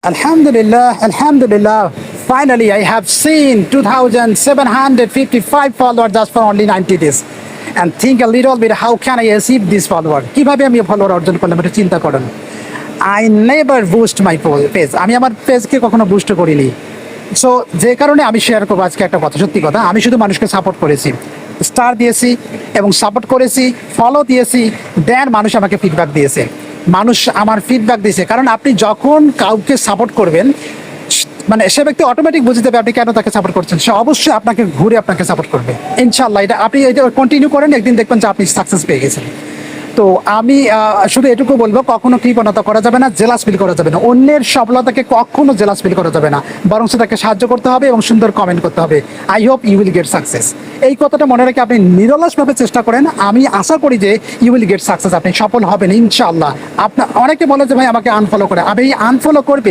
Alhamdulillah. Finally, I have seen 2,755 followers just for only 90 days. And think a little bit, how can I achieve this follower? কিভাবে আমি follower অর্জন করলাম এটা চিন্তা করেন। I never boost my page. আমি আমার পেজকে কখনো বুস্ট করিনি। সো যে কারণে আমি শেয়ার করবো আজকে একটা কথা, সত্যি কথা, আমি শুধু মানুষকে সাপোর্ট করেছি, স্টার দিয়েছি এবং সাপোর্ট করেছি, ফলো দিয়েছি, দেন মানুষ আমাকে ফিডব্যাক দিয়েছে, মানুষ আমার ফিডব্যাক দিয়েছে। কারণ আপনি যখন কাউকে সাপোর্ট করবেন, মানে সে ব্যক্তি অটোমেটিক বুঝে যাবে আপনি কেন তাকে সাপোর্ট করছেন, সে অবশ্যই আপনাকে ঘুরে আপনাকে সাপোর্ট করবে ইনশাল্লাহ। এটা আপনি এটা কন্টিনিউ করেন, একদিন দেখবেন যে আপনি সাকসেস পেয়ে গেছেন। তো আমি শুধু এটুকু বলবো, কখনো কৃপণতা করা যাবে না, জেলাস ফিল করা যাবে না, অন্যের সফলতাকে কখনো জেলাস ফিল করা যাবে না, বরং তাকে সাহায্য করতে হবে এবং সুন্দর কমেন্ট করতে হবে। I hope you will get success. এই কথাটা মনে রেখে আপনি নিরলসভাবে চেষ্টা করেন, আমি আশা করি যে ইউ উইল গেট সাকসেস, আপনি সফল হবেন ইনশাআল্লাহ। আপনার অনেকে বলে যে ভাই আমাকে আনফলো করে, আমি আনফলো করবে